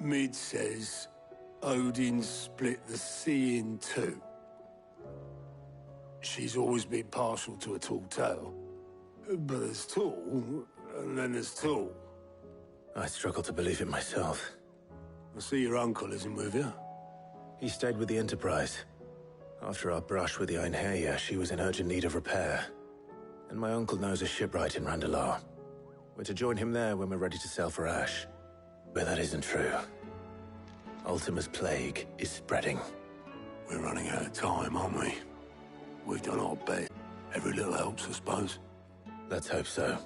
Mid says Odin split the sea in two. She's always been partial to a tall tale. But there's tall, and then there's tall. I struggle to believe it myself. I see your uncle isn't with you. He stayed with the Enterprise. After our brush with the Einherja, she was in urgent need of repair. And my uncle knows a shipwright in Randalar. We're to join him there when we're ready to sail for Ash. But that isn't true. Ultima's plague is spreading. We're running out of time, aren't we? We've done our bit. Every little helps, I suppose. Let's hope so.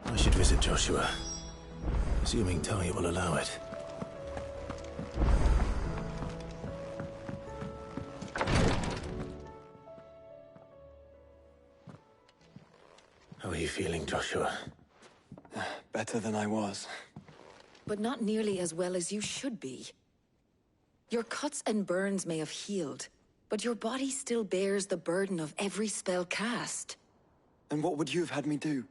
I should visit Joshua. Assuming Talia will allow it. How are you feeling, Joshua? Better than I was. But not nearly as well as you should be. Your cuts and burns may have healed, but your body still bears the burden of every spell cast. And what would you have had me do?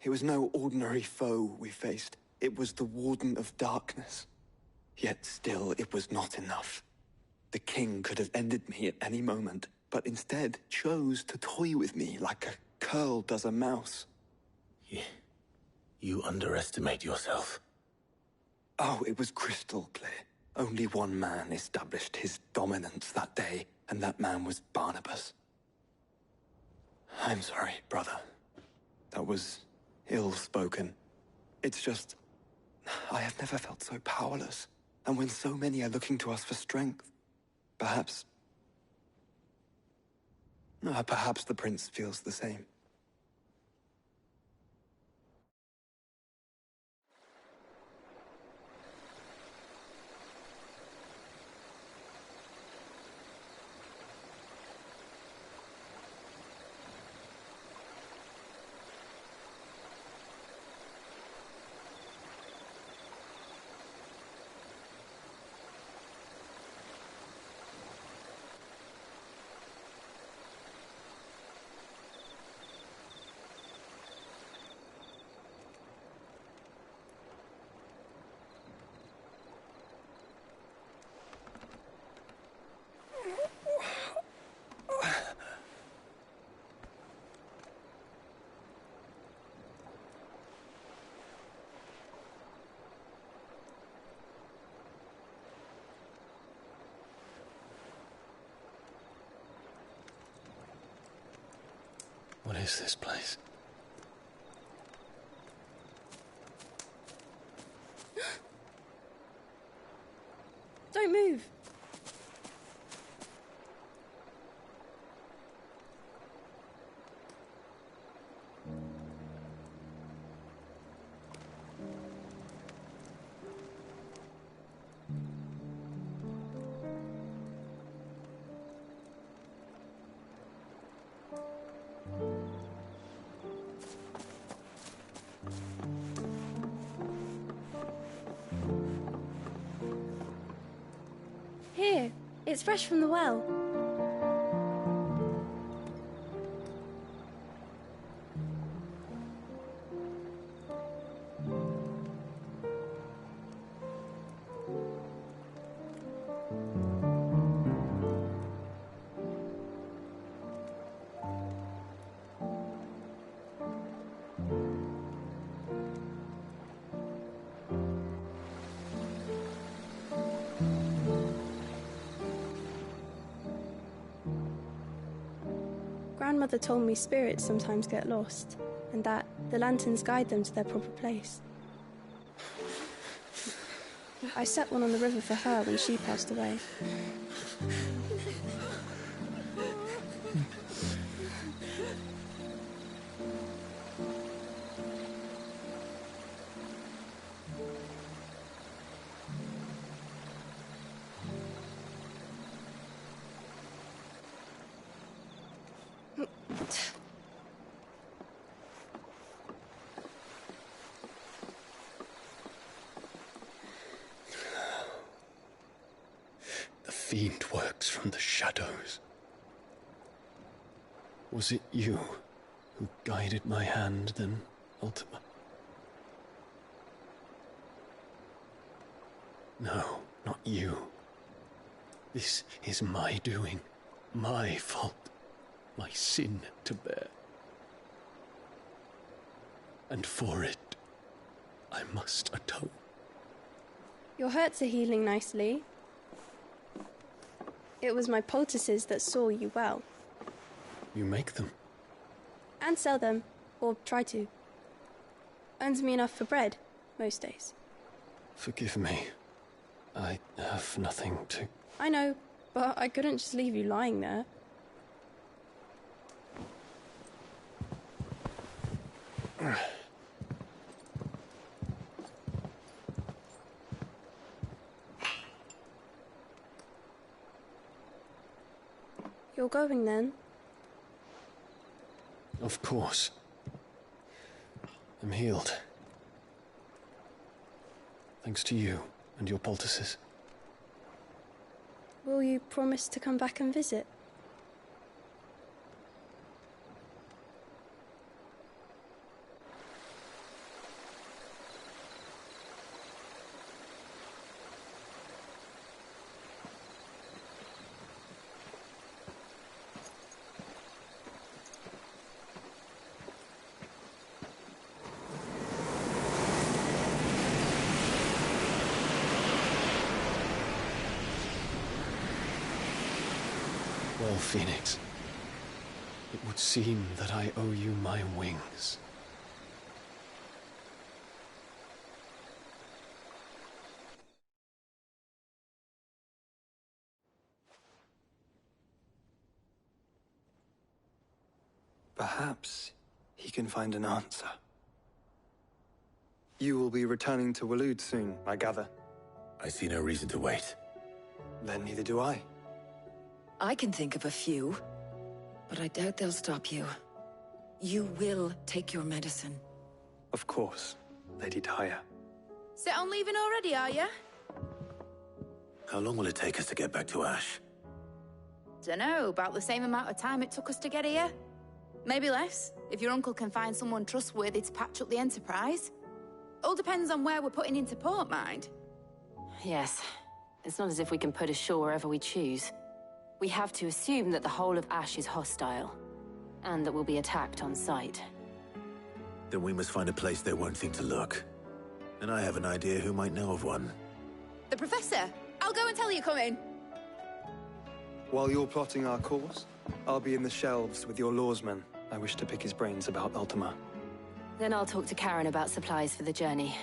It was no ordinary foe we faced. It was the Warden of Darkness. Yet still, it was not enough. The king could have ended me at any moment, but instead chose to toy with me like a curl does a mouse. You underestimate yourself. Oh, it was crystal clear. Only one man established his dominance that day, and that man was Barnabas. I'm sorry, brother. That was ill-spoken. It's just, I have never felt so powerless. And when so many are looking to us for strength, perhaps the prince feels the same. What is this place? Don't move. Here, it's fresh from the well. Grandmother told me spirits sometimes get lost, and that the lanterns guide them to their proper place. I set one on the river for her when she passed away. The fiend works from the shadows. Was it you who guided my hand then, Ultima? No, not you. This is my doing, my fault, my sin to bear. And for it, I must atone. Your hurts are healing nicely. It was my poultices that saw you well. You make them? And sell them, or try to. Earns me enough for bread, most days. Forgive me. I have nothing to... I know, but I couldn't just leave you lying there. You're going then? Of course. I'm healed. Thanks to you and your poultices. Will you promise to come back and visit? Well, Phoenix, it would seem that I owe you my wings. Perhaps he can find an answer. You will be returning to Waloed soon, I gather. I see no reason to wait. Then neither do I. I can think of a few, but I doubt they'll stop you. You will take your medicine. Of course, Lady Daya. Set on leaving already, are you? How long will it take us to get back to Ash? Dunno, about the same amount of time it took us to get here. Maybe less, if your uncle can find someone trustworthy to patch up the Enterprise. All depends on where we're putting into port, mind. Yes. It's not as if we can put ashore wherever we choose. We have to assume that the whole of Ash is hostile, and that we'll be attacked on sight. Then we must find a place they won't think to look. And I have an idea who might know of one. The Professor! I'll go and tell you come in. While you're plotting our course, I'll be in the shelves with your lawsman. I wish to pick his brains about Ultima. Then I'll talk to Karen about supplies for the journey.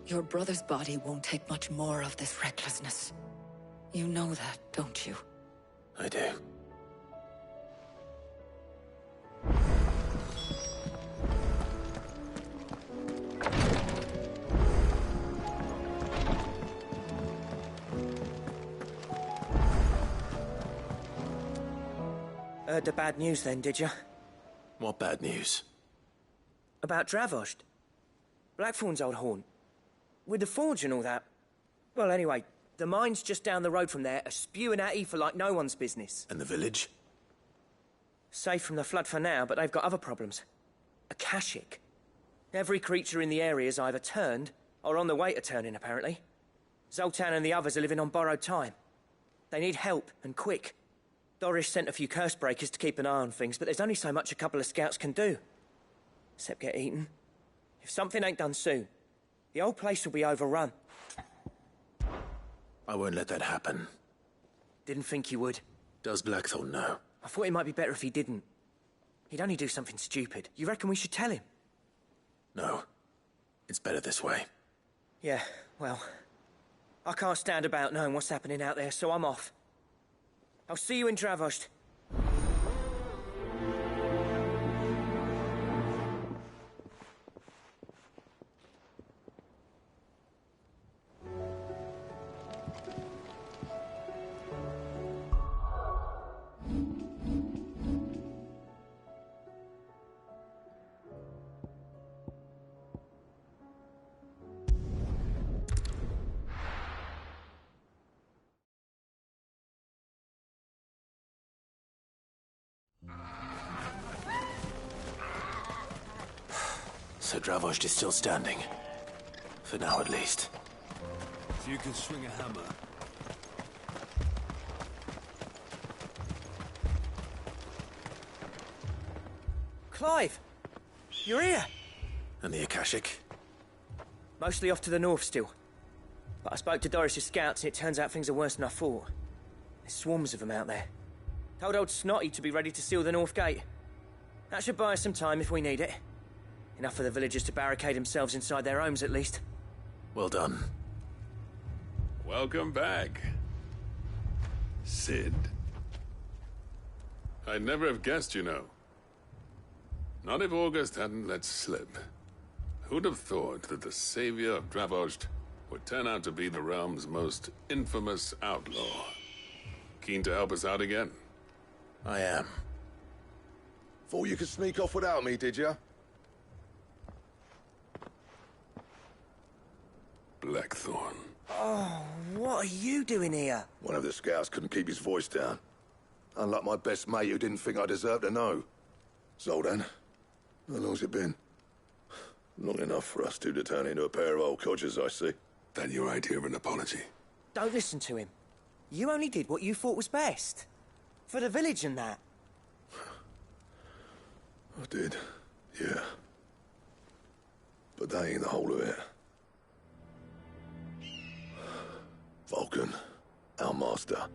Your brother's body won't take much more of this recklessness. You know that, don't you? I do. Heard the bad news then, did you? What bad news? About Dravost. Blackthorn's old haunt. With the forge and all that. Well, anyway, the mines just down the road from there are spewing out ether like no one's business. And the village? Safe from the flood for now, but they've got other problems. Akashic. Every creature in the area is either turned, or on the way to turning, apparently. Zoltan and the others are living on borrowed time. They need help, and quick. Doris sent a few curse breakers to keep an eye on things, but there's only so much a couple of scouts can do. Except get eaten. If something ain't done soon, the whole place will be overrun. I won't let that happen. Didn't think you would. Does Blackthorn know? I thought it might be better if he didn't. He'd only do something stupid. You reckon we should tell him? No. It's better this way. Yeah, well, I can't stand about knowing what's happening out there, so I'm off. I'll see you in Dravost. so Dravost is still standing. For now, at least. If you can swing a hammer. Clive! You're here! And the Akashic? Mostly off to the north still. But I spoke to Doris's scouts and it turns out things are worse than I thought. There's swarms of them out there. Told old Snotty to be ready to seal the north gate. That should buy us some time if we need it. Enough for the villagers to barricade themselves inside their homes at least. Well done. Welcome back, Sid. I'd never have guessed, you know. Not if August hadn't let slip. Who'd have thought that the savior of Dravost would turn out to be the realm's most infamous outlaw? Keen to help us out again? I am. Thought you could sneak off without me, did you? Blackthorn. Oh, what are you doing here? One of the scouts couldn't keep his voice down. Unlike my best mate who didn't think I deserved to know. Zoltan, how long's it been? Long enough for us two to turn into a pair of old codgers, I see. That your idea of an apology? Don't listen to him. You only did what you thought was best. For the village and that. I did, yeah. But that ain't the whole of it. Vulcan, our master,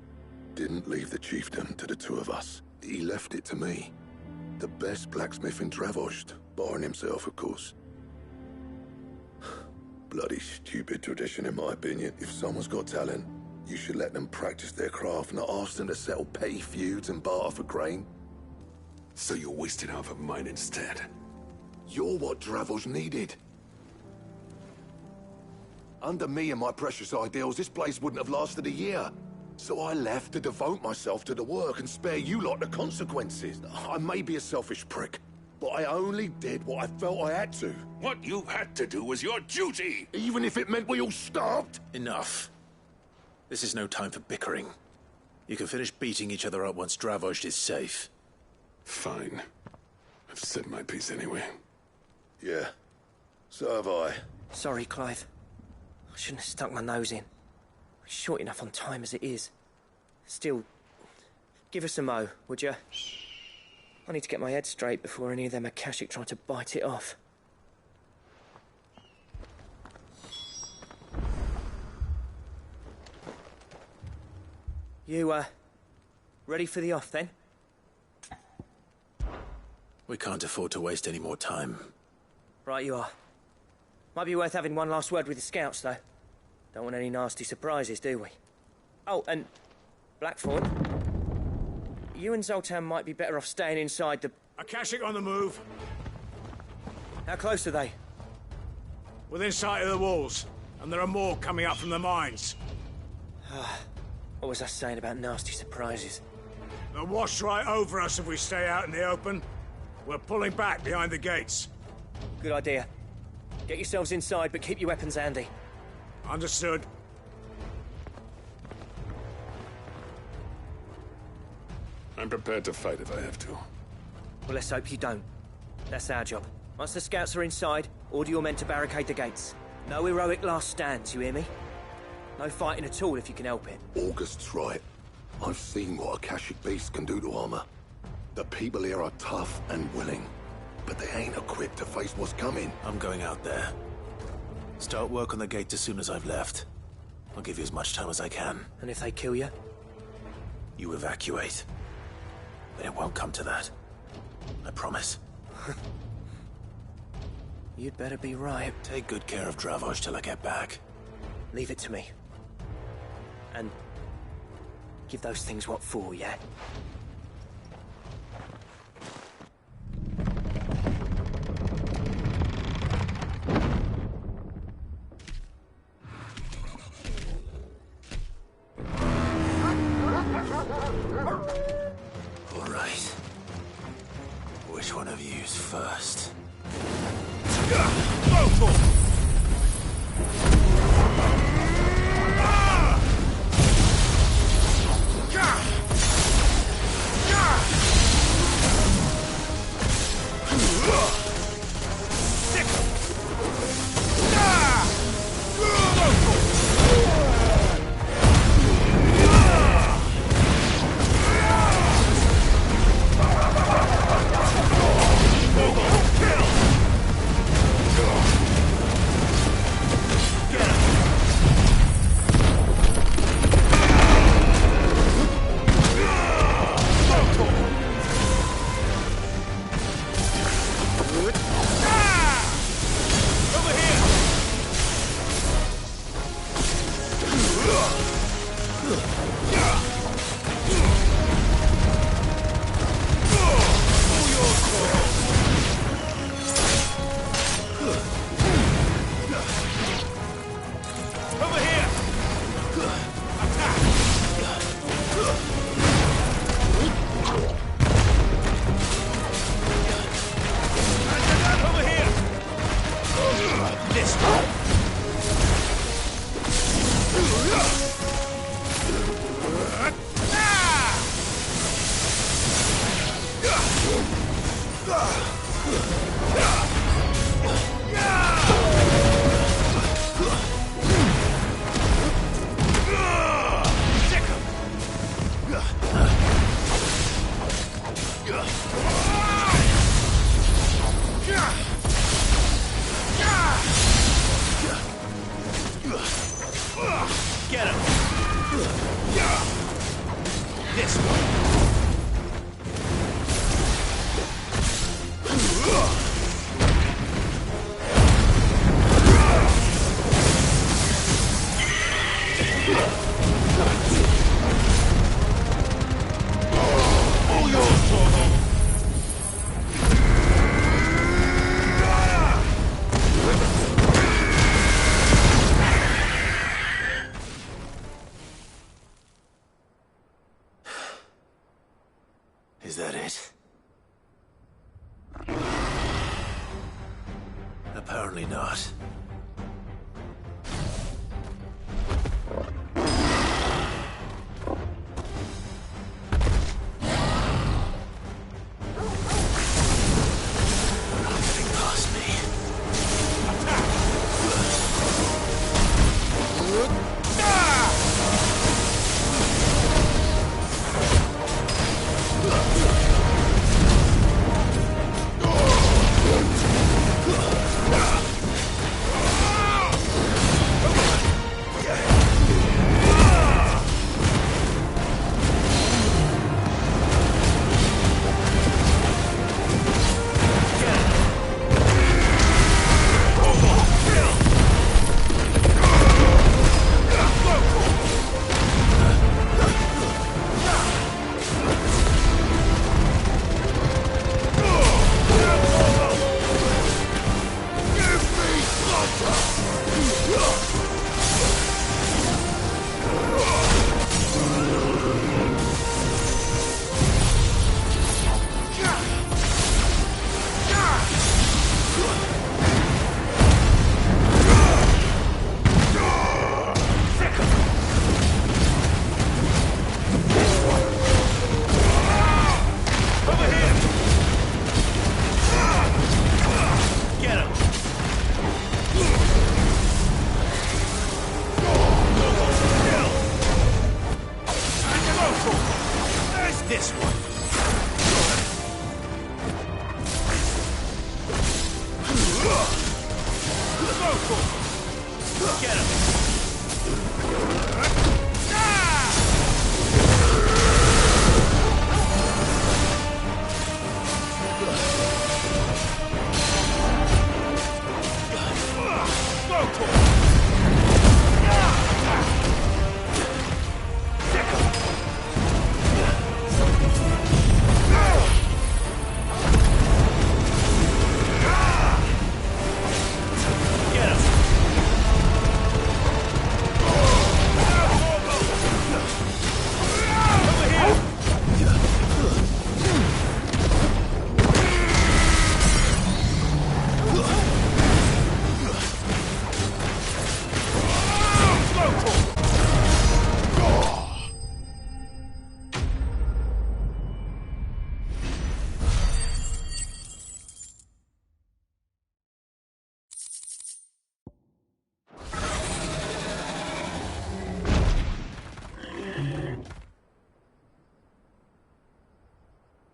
didn't leave the chiefdom to the two of us. He left it to me. The best blacksmith in Dravost, barring himself, of course. Bloody stupid tradition, in my opinion. If someone's got talent, you should let them practice their craft, not ask them to settle petty feuds and barter for grain. So you wasted half of mine instead. You're what Dravost needed. Under me and my precious ideals, this place wouldn't have lasted a year. So I left to devote myself to the work and spare you lot the consequences. I may be a selfish prick, but I only did what I felt I had to. What you had to do was your duty! Even if it meant we all starved? Enough. This is no time for bickering. You can finish beating each other up once Dravost is safe. Fine. I've said my piece anyway. Yeah. So have I. Sorry, Clive. I shouldn't have stuck my nose in. We're short enough on time as it is. Still, give us a mo, would you? I need to get my head straight before any of them Akashic try to bite it off. You, ready for the off, then? We can't afford to waste any more time. Right you are. Might be worth having one last word with the scouts, though. Don't want any nasty surprises, do we? Oh, and Blackthorn, you and Zoltan might be better off staying inside the... Akashic on the move. How close are they? Within sight of the walls, and there are more coming up from the mines. What was I saying about nasty surprises? They'll wash right over us if we stay out in the open. We're pulling back behind the gates. Good idea. Get yourselves inside, but keep your weapons handy. Understood. I'm prepared to fight if I have to. Well, let's hope you don't. That's our job. Once the scouts are inside, order your men to barricade the gates. No heroic last stands, you hear me? No fighting at all if you can help it. August's right. I've seen what Akashic beasts can do to armor. The people here are tough and willing, but they ain't equipped to face what's coming. I'm going out there. Start work on the gate as soon as I've left. I'll give you as much time as I can. And if they kill you? You evacuate. But it won't come to that. I promise. You'd better be right. Take good care of Dravost till I get back. Leave it to me. And give those things what for, yeah? All right. Which one of you's first? Go for it! not.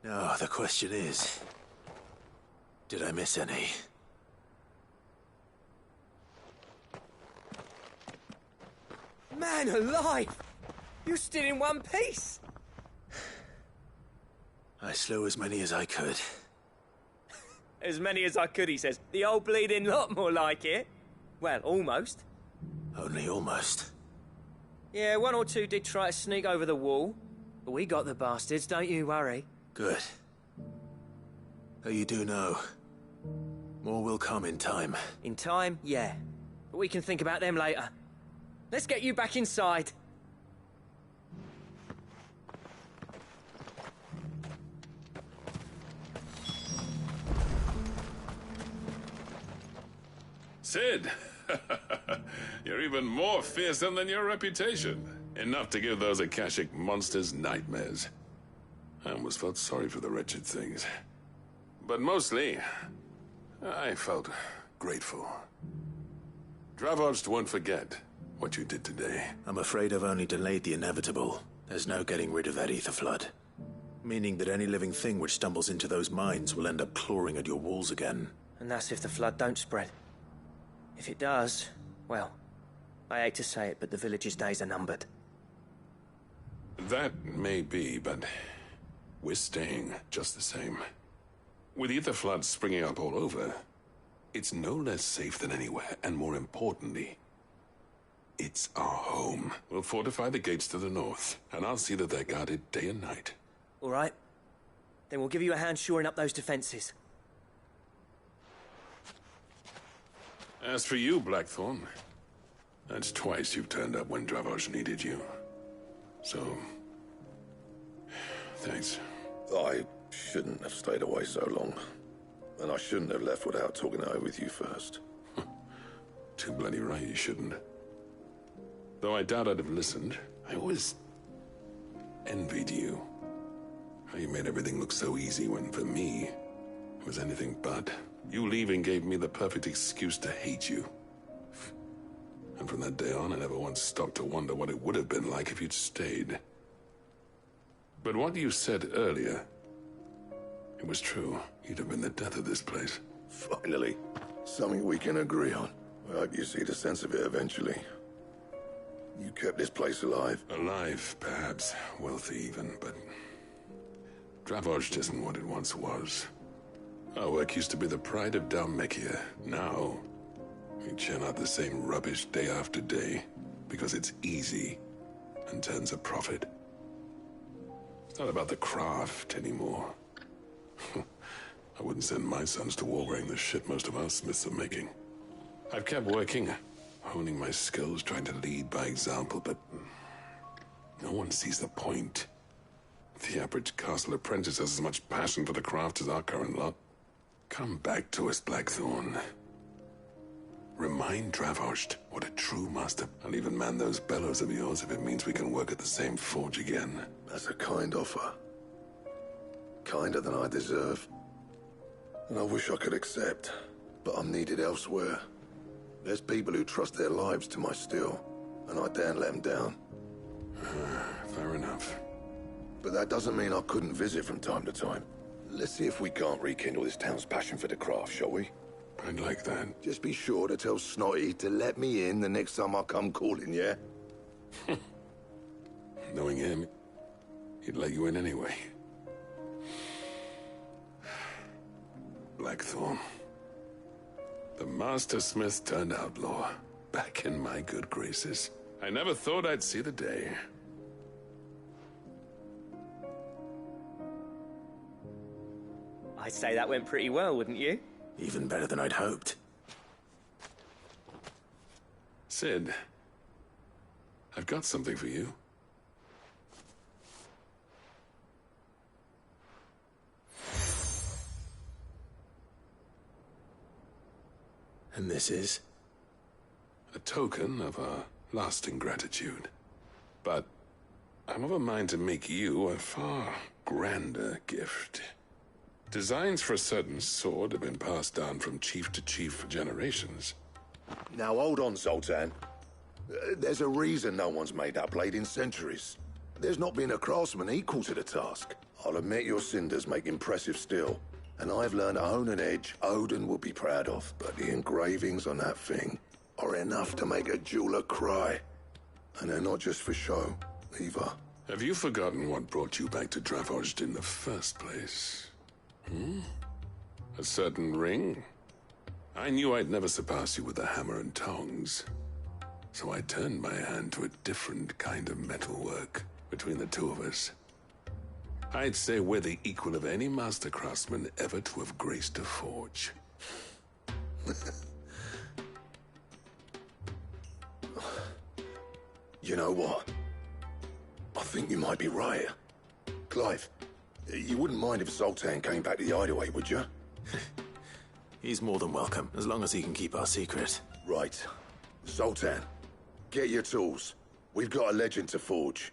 Now, the question is, did I miss any? Man alive! You're still in one piece! I slew as many as I could. As many as I could, he says. The old bleeding lot, more like it. Well, almost. Only almost. Yeah, one or two did try to sneak over the wall. But we got the bastards, don't you worry. Good. Though you do know, more will come in time. In time, yeah. But we can think about them later. Let's get you back inside. Sid! You're even more fearsome than your reputation. Enough to give those Akashic monsters nightmares. I almost felt sorry for the wretched things. But mostly, I felt grateful. Dravoged won't forget what you did today. I'm afraid I've only delayed the inevitable. There's no getting rid of that ether flood. Meaning that any living thing which stumbles into those mines will end up clawing at your walls again. And that's if the flood don't spread. If it does, well, I hate to say it, but the village's days are numbered. That may be, but we're staying just the same. With ether floods springing up all over, it's no less safe than anywhere, and more importantly, it's our home. We'll fortify the gates to the north, and I'll see that they're guarded day and night. All right. Then we'll give you a hand shoring up those defenses. As for you, Blackthorn, that's twice you've turned up when Dravos needed you. So, thanks. I shouldn't have stayed away so long. And I shouldn't have left without talking it over with you first. too bloody right you shouldn't. Though I doubt I'd have listened. I always envied you. How you made everything look so easy when, for me, it was anything but. You leaving gave me the perfect excuse to hate you. And from that day on, I never once stopped to wonder what it would have been like if you'd stayed. But what you said earlier, it was true. You'd have been the death of this place. Finally, something we can agree on. I hope you see the sense of it eventually. You kept this place alive. Alive, perhaps. Wealthy even, but... Dravozhd isn't what it once was. Our work used to be the pride of Dalmekia. Now, we churn out the same rubbish day after day, because it's easy and turns a profit. It's not about the craft anymore. I wouldn't send my sons to war wearing the shit most of our smiths are making. I've kept working, honing my skills, trying to lead by example, but no one sees the point. The average castle apprentice has as much passion for the craft as our current lot. Come back to us, Blackthorn. Remind Dravozhd what a true master. I'll even man those bellows of yours if it means we can work at the same forge again. That's a kind offer. Kinder than I deserve. And I wish I could accept, but I'm needed elsewhere. There's people who trust their lives to my steel, and I daren't let them down. Fair enough. But that doesn't mean I couldn't visit from time to time. Let's see if we can't rekindle this town's passion for the craft, shall we? I'd like that. Just be sure to tell Snotty to let me in the next time I come calling, yeah? Knowing him, he'd let you in anyway. Blackthorn. The Master Smith turned outlaw. Back in my good graces. I never thought I'd see the day. I'd say that went pretty well, wouldn't you? Even better than I'd hoped. Sid, I've got something for you. And this is? A token of our lasting gratitude. But I'm of a mind to make you a far grander gift. Designs for a certain sword have been passed down from chief to chief for generations. Now hold on, Zoltan. There's a reason no one's made that blade in centuries. There's not been a craftsman equal to the task. I'll admit your cinders make impressive steel, and I've learned to hone an edge Odin will be proud of. But the engravings on that thing are enough to make a jeweler cry. And they're not just for show, either. Have you forgotten what brought you back to Dravozhd in the first place? A certain ring? I knew I'd never surpass you with the hammer and tongs. So I turned my hand to a different kind of metalwork between the two of us. I'd say we're the equal of any master craftsman ever to have graced a forge. You know what? I think you might be right. Clive, you wouldn't mind if Zoltan came back to the hideaway, would you? He's more than welcome, as long as he can keep our secret. Right. Zoltan, get your tools. We've got a legend to forge.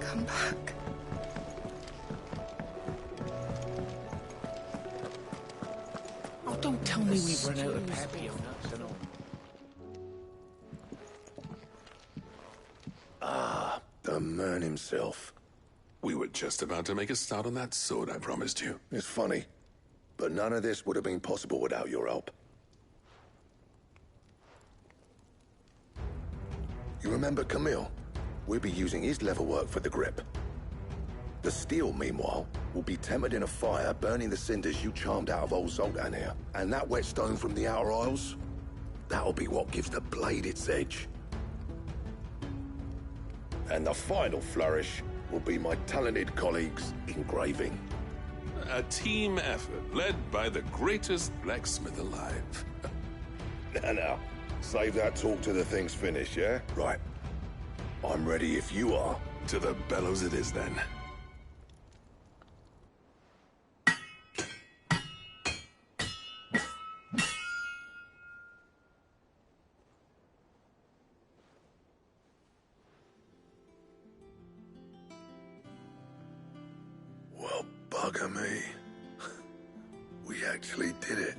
Come back. Oh, don't tell me we've run out of papillon nuts and all. Ah, the man himself. We were just about to make a start on that sword I promised you. It's funny, but none of this would have been possible without your help. You remember Camille? We'll be using his leather work for the grip. The steel, meanwhile, will be tempered in a fire, burning the cinders you charmed out of old Zoltan here. And that whetstone from the Outer Isles, that'll be what gives the blade its edge. And the final flourish will be my talented colleagues' engraving. A team effort led by the greatest blacksmith alive. Now, save that talk till the thing's finished, yeah? Right. I'm ready if you are. To the bellows it is, then. Well, bugger me. We actually did it.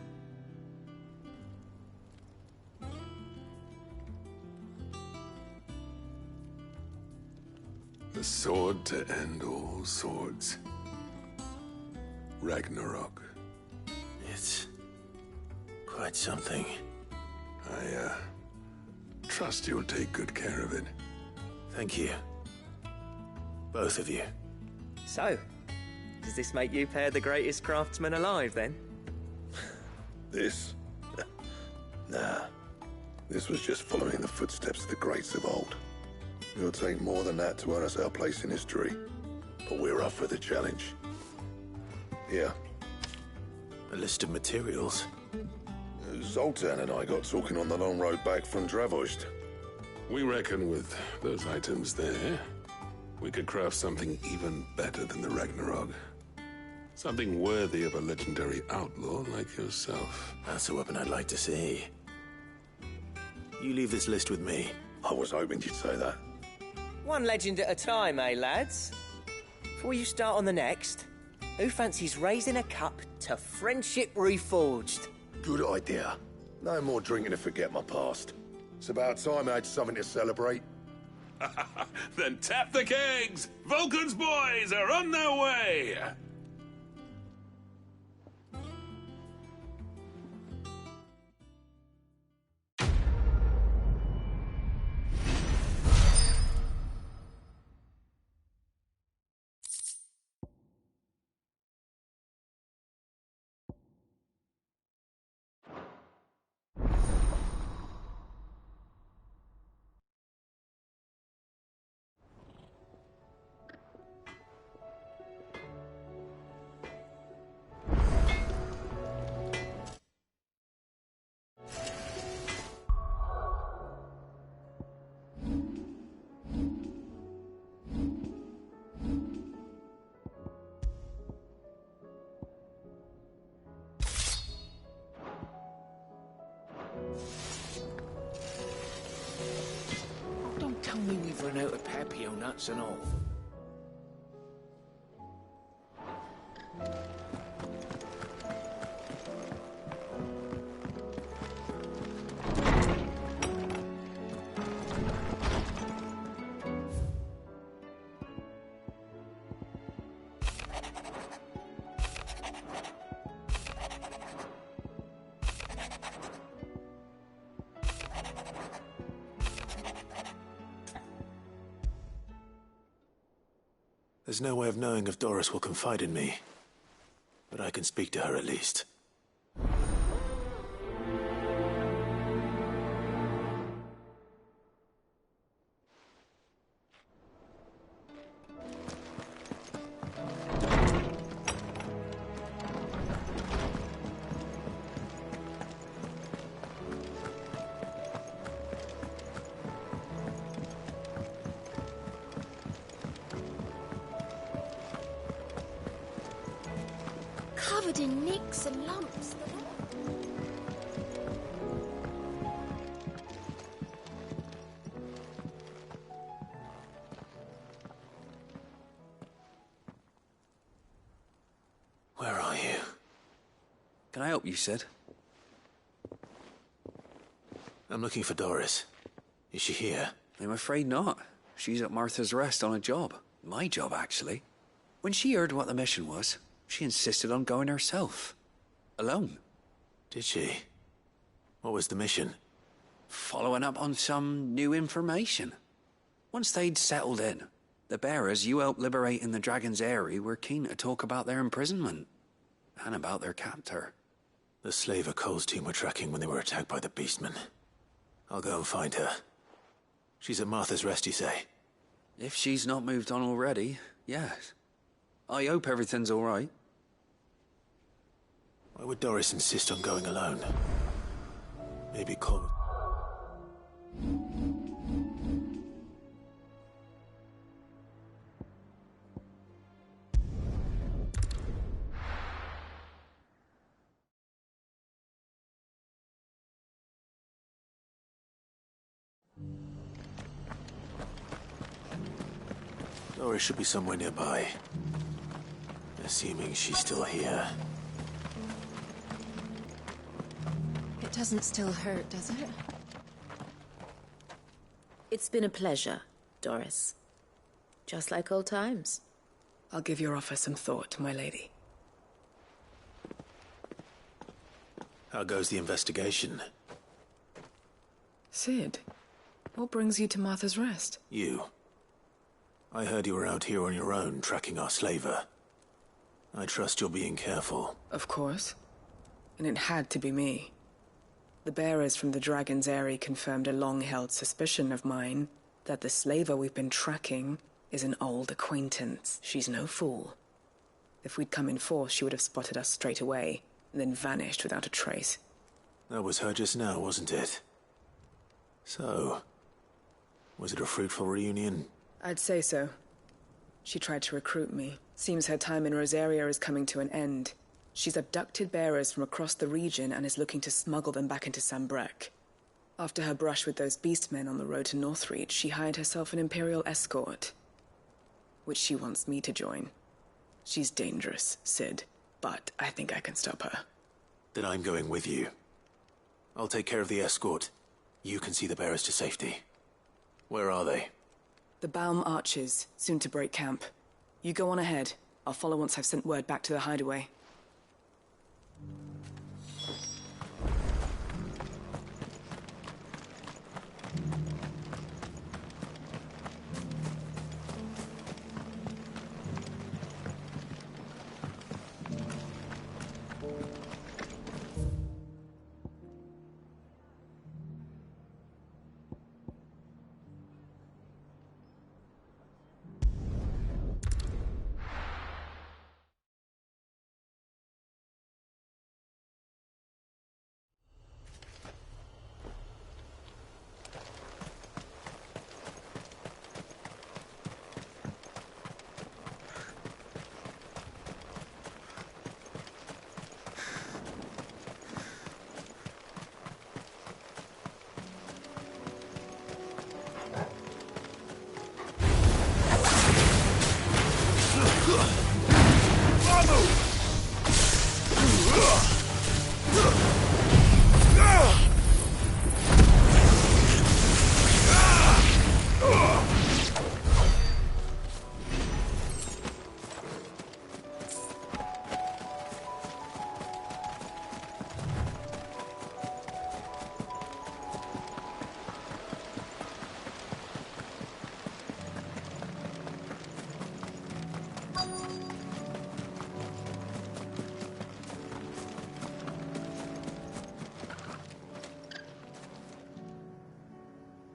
The sword to end all swords. Ragnarok. It's quite something. I, trust you'll take good care of it. Thank you. Both of you. So, does this make you pair the greatest craftsman alive, then? This? Nah. This was just following the footsteps of the greats of old. It'll take more than that to earn us our place in history. But we're up for the challenge. Here. A list of materials. Zoltan and I got talking on the long road back from Dravost. We reckon with those items there, we could craft something even better than the Ragnarok. Something worthy of a legendary outlaw like yourself. That's a weapon I'd like to see. You leave this list with me. I was hoping you'd say that. One legend at a time, eh, lads? Before you start on the next, who fancies raising a cup to friendship reforged? Good idea. No more drinking to forget my past. It's about time I had something to celebrate. Then tap the kegs! Vulcan's boys are on their way! Don't tell me we've run out of papio nuts and all. There's no way of knowing if Doris will confide in me, but I can speak to her at least. Covered in nicks and lumps. Where are you? Can I help you, Sid? I'm looking for Doris. Is she here? I'm afraid not. She's at Martha's Rest on a job. My job, actually. When she heard what the mission was, she insisted on going herself. Alone. Did she? What was the mission? Following up on some new information. Once they'd settled in, the bearers you helped liberate in the Dragon's Eyrie were keen to talk about their imprisonment. And about their captor. The slaver Cole's team were tracking when they were attacked by the Beastmen. I'll go and find her. She's at Martha's Rest, you say? If she's not moved on already, yes. I hope everything's all right. Why would Doris insist on going alone? Maybe Comet. Doris should be somewhere nearby. Assuming she's still here. It doesn't still hurt, does it? It's been a pleasure, Doris. Just like old times. I'll give your offer some thought, my lady. How goes the investigation? Sid, what brings you to Martha's Rest? You. I heard you were out here on your own, tracking our slaver. I trust you're being careful. Of course. And it had to be me. The bearers from the Dragon's Eyrie confirmed a long-held suspicion of mine that the slaver we've been tracking is an old acquaintance. She's no fool. If we'd come in force, she would have spotted us straight away, and then vanished without a trace. That was her just now, wasn't it? So, was it a fruitful reunion? I'd say so. She tried to recruit me. Seems her time in Rosaria is coming to an end. She's abducted bearers from across the region and is looking to smuggle them back into Sambrec. After her brush with those beastmen on the road to Northreach, she hired herself an Imperial escort, which she wants me to join. She's dangerous, Sid, but I think I can stop her. Then I'm going with you. I'll take care of the escort. You can see the bearers to safety. Where are they? The Baum Archers, soon to break camp. You go on ahead. I'll follow once I've sent word back to the hideaway.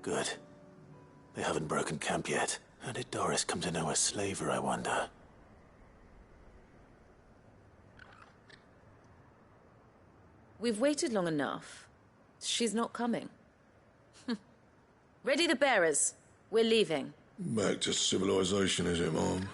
Good. They haven't broken camp yet. How did Doris come to know a slaver, I wonder? We've waited long enough. She's not coming. Ready the bearers. We're leaving. Back to civilization, is it, Mom?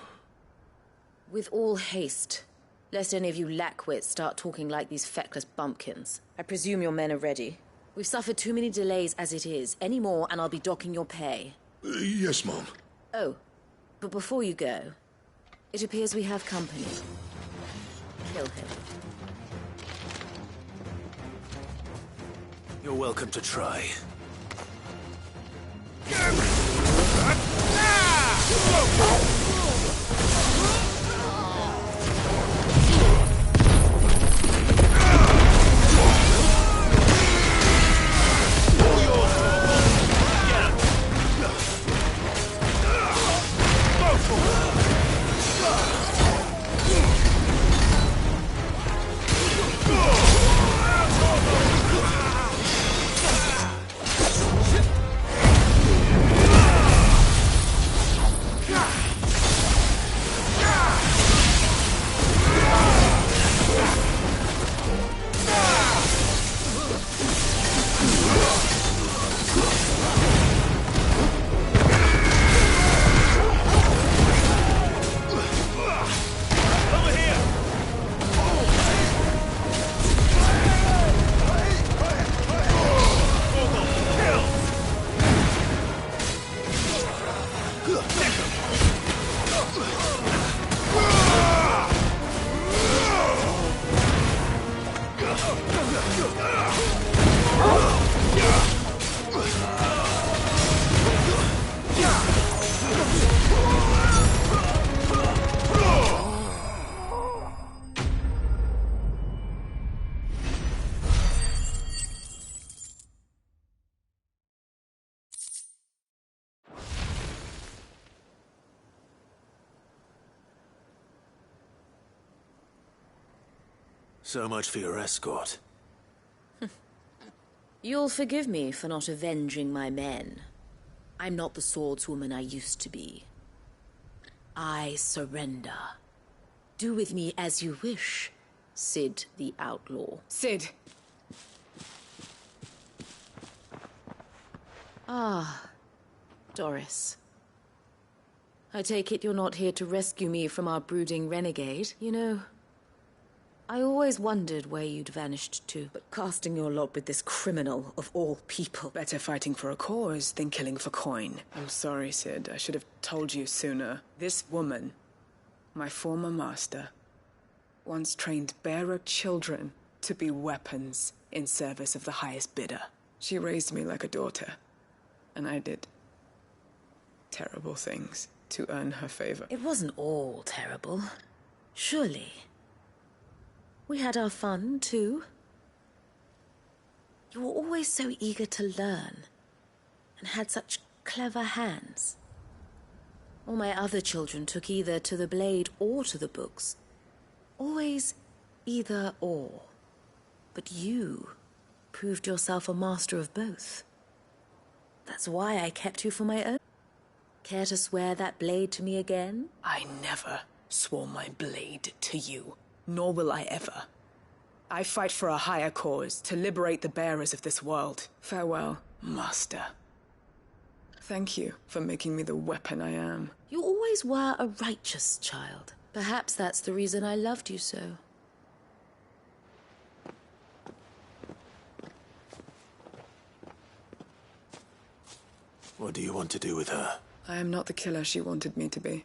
With all haste. Lest any of you lackwits start talking like these feckless bumpkins. I presume your men are ready. We've suffered too many delays as it is. Any more and I'll be docking your pay. Yes, Mom. Oh, but before you go, it appears we have company. Kill him. You're welcome to try. So much for your escort. You'll forgive me for not avenging my men. I'm not the swordswoman I used to be. I surrender. Do with me as you wish, Cid the Outlaw. Cid! Ah, Doris. I take it you're not here to rescue me from our brooding renegade. You know, I always wondered where you'd vanished to, but casting your lot with this criminal of all people. Better fighting for a cause than killing for coin. I'm sorry, Cid. I should have told you sooner. This woman, my former master, once trained bearer children to be weapons in service of the highest bidder. She raised me like a daughter, and I did terrible things to earn her favor. It wasn't all terrible, surely. We had our fun, too. You were always so eager to learn, and had such clever hands. All my other children took either to the blade or to the books. Always either or. But you proved yourself a master of both. That's why I kept you for my own. Care to swear that blade to me again? I never swore my blade to you, nor will I ever. I fight for a higher cause, to liberate the bearers of this world. Farewell, Master. Thank you for making me the weapon I am. You always were a righteous child. Perhaps that's the reason I loved you so. What do you want to do with her? I am not the killer she wanted me to be.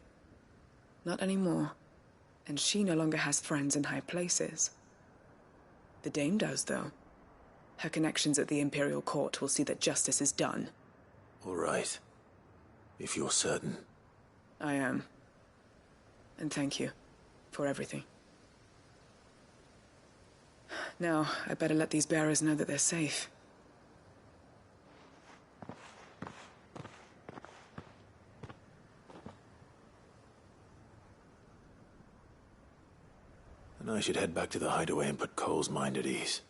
Not anymore. And she no longer has friends in high places. The Dame does, though. Her connections at the Imperial Court will see that justice is done. All right. If you're certain. I am. And thank you for everything. Now, I better let these bearers know that they're safe. And I should head back to the hideaway and put Cole's mind at ease.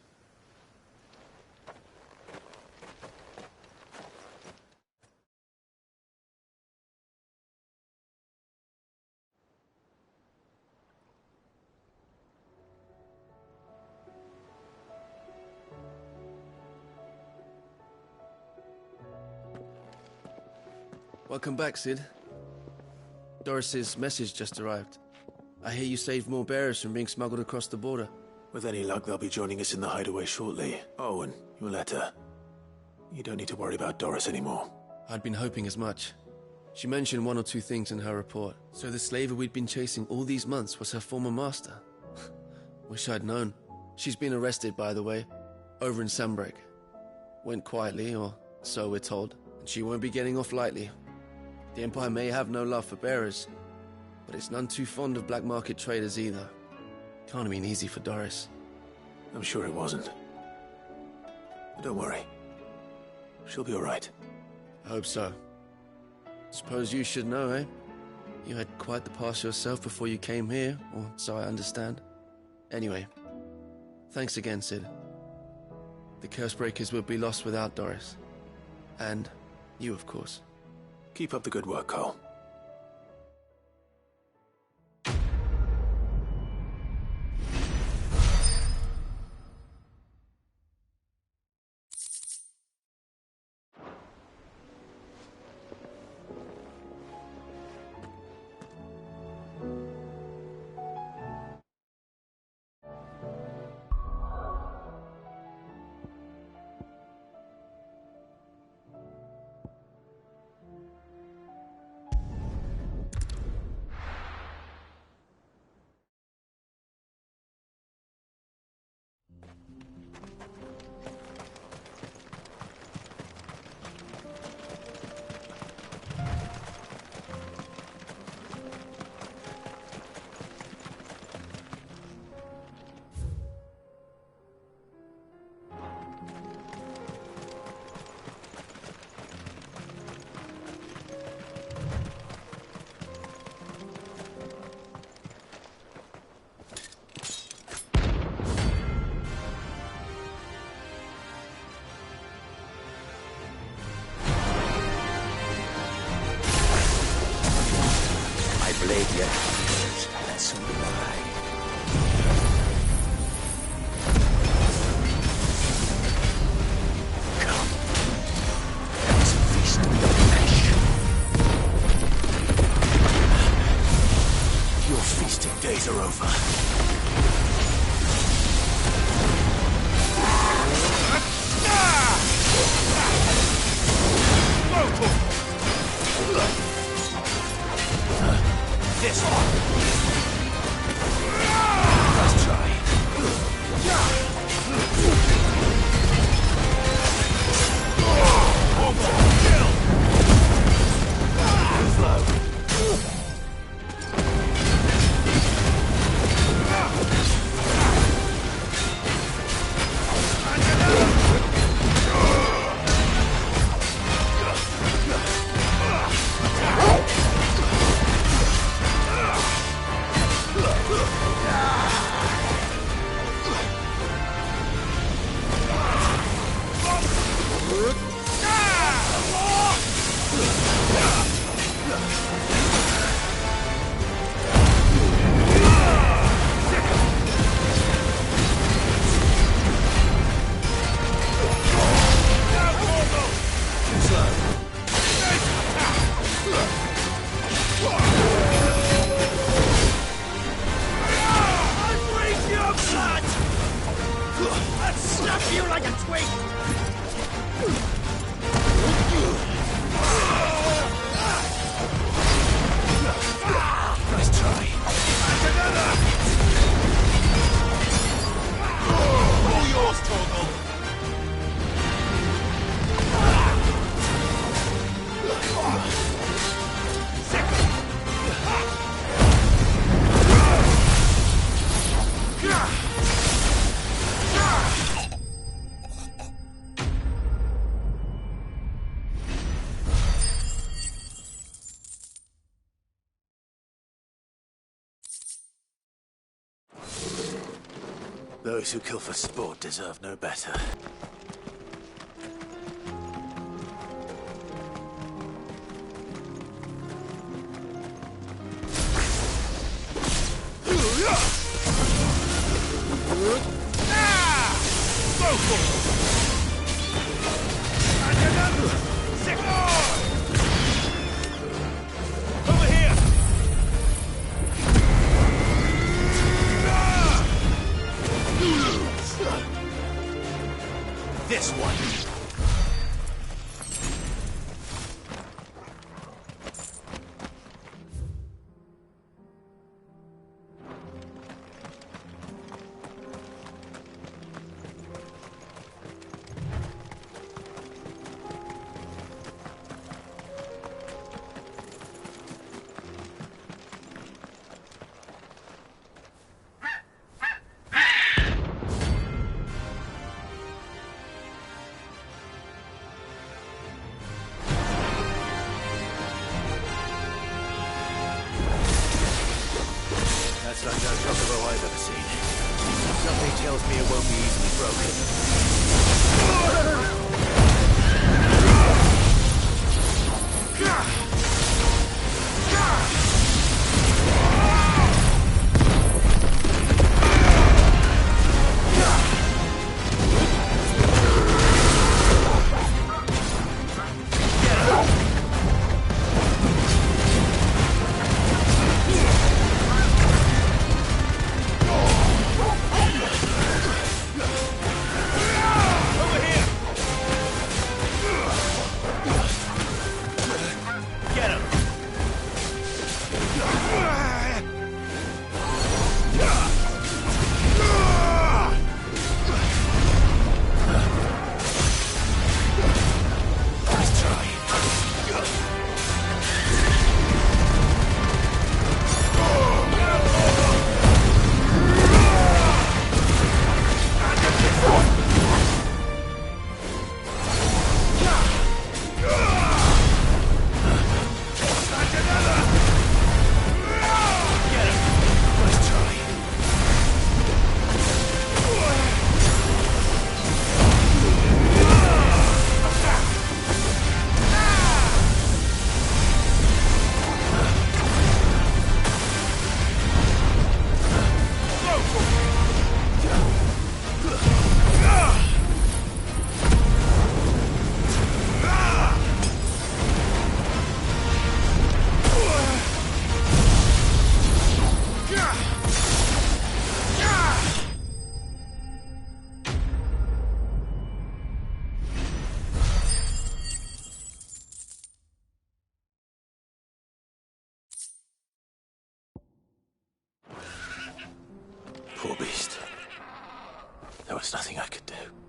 Welcome back, Cid. Doris's message just arrived. I hear you saved more bearers from being smuggled across the border. With any luck, they'll be joining us in the hideaway shortly. Oh, and your letter. You don't need to worry about Doris anymore. I'd been hoping as much. She mentioned one or two things in her report. So the slaver we'd been chasing all these months was her former master. Wish I'd known. She's been arrested, by the way, over in Sanbreque. Went quietly, or so we're told, and she won't be getting off lightly. The Empire may have no love for bearers, but it's none too fond of black market traders either. Can't have been easy for Doris. I'm sure it wasn't. But don't worry. She'll be all right. I hope so. Suppose you should know, eh? You had quite the past yourself before you came here, or so I understand. Anyway, thanks again, Cid. The Cursebreakers would be lost without Doris. And you, of course. Keep up the good work, Cole. Nice try. All yours, Torgal. Those who kill for sport deserve no better. Go for it! Over here! This one. That's like no chocobo I've ever seen. Something tells me it won't be easily Poor beast. There was nothing I could do.